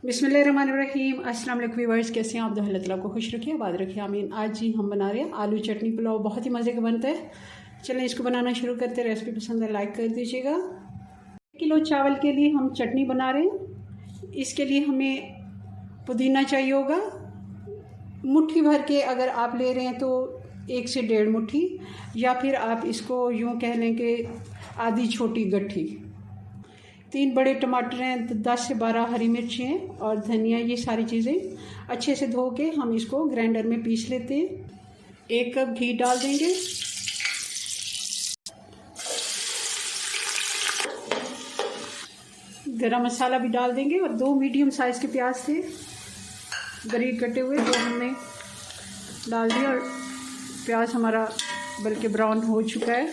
बिस्मिल्लाहिर्रहमानिर्रहीम। अस्सलाम वालेकुम व्यूअर्स, कैसे हैं आप? अल्लाह ताला को खुश रखिए, आबाद रखिए, आमीन। आज जी हम बना रहे हैं आलू चटनी पुलाव। बहुत ही मज़े का बनता है। चलें इसको बनाना शुरू करते हैं। रेसिपी पसंद है लाइक कर दीजिएगा। 1 किलो चावल के लिए हम चटनी बना रहे हैं। इसके लिए हमें पुदीना चाहिए होगा मुट्ठी भर के। अगर आप ले रहे हैं तो 1 से 1.5 मुट्ठी, या फिर आप इसको यूँ कह लें कि आधी छोटी गट्ठी। 3 बड़े टमाटर हैं, 10 से 12 हरी मिर्ची हैं और धनिया। ये सारी चीज़ें अच्छे से धो के हम इसको ग्राइंडर में पीस लेते हैं। 1 कप घी डाल देंगे। गरम मसाला भी डाल देंगे और 2 मीडियम साइज़ के प्याज थे बारीक कटे हुए, वो हमने डाल दिया और प्याज हमारा बल्कि ब्राउन हो चुका है।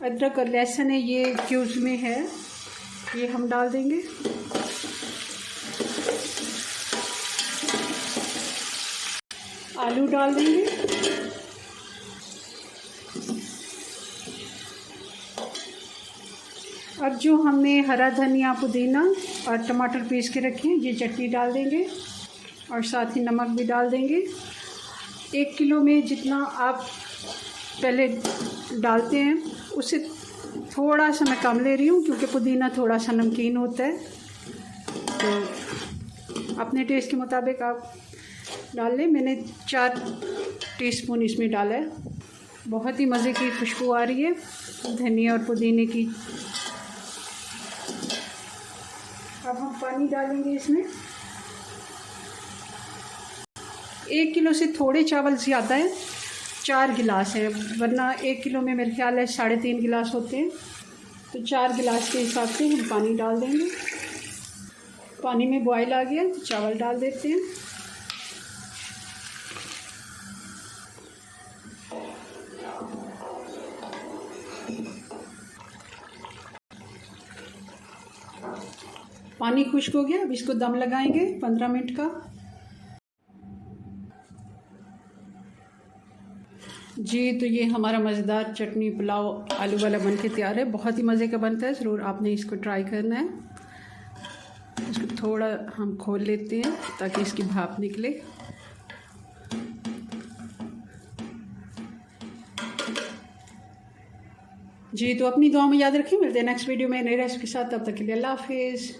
अदरक और लहसुन है, ये क्यूब्स में है, ये हम डाल देंगे। आलू डाल देंगे। अब जो हमने हरा धनिया, पुदीना और टमाटर पीस के रखे हैं, ये चटनी डाल देंगे और साथ ही नमक भी डाल देंगे। 1 किलो में जितना आप पहले डालते हैं उससे थोड़ा सा मैं कम ले रही हूँ, क्योंकि पुदीना थोड़ा सा नमकीन होता है, तो अपने टेस्ट के मुताबिक आप डाल लें। मैंने 4 टीस्पून इसमें डाला है। बहुत ही मज़े की खुशबू आ रही है धनिया और पुदीने की। अब हम पानी डालेंगे इसमें। 1 किलो से थोड़े चावल ज़्यादा है, 4 गिलास है, वरना 1 किलो में मेरे ख्याल है 3.5 गिलास होते हैं, तो 4 गिलास के हिसाब से हम पानी डाल देंगे। पानी में बॉयल आ गया तो चावल डाल देते हैं। पानी खुश्क हो गया, अब इसको दम लगाएंगे 15 मिनट का। जी, तो ये हमारा मज़ेदार चटनी पुलाव आलू वाला बन के तैयार है। बहुत ही मज़े का बनता है, ज़रूर आपने इसको ट्राई करना है। इसको थोड़ा हम खोल लेते हैं ताकि इसकी भाप निकले। जी, तो अपनी दुआ में याद रखें। मिलते हैं नेक्स्ट वीडियो में नई रेसिपी के साथ। तब तक के लिए अल्लाह हाफिज़।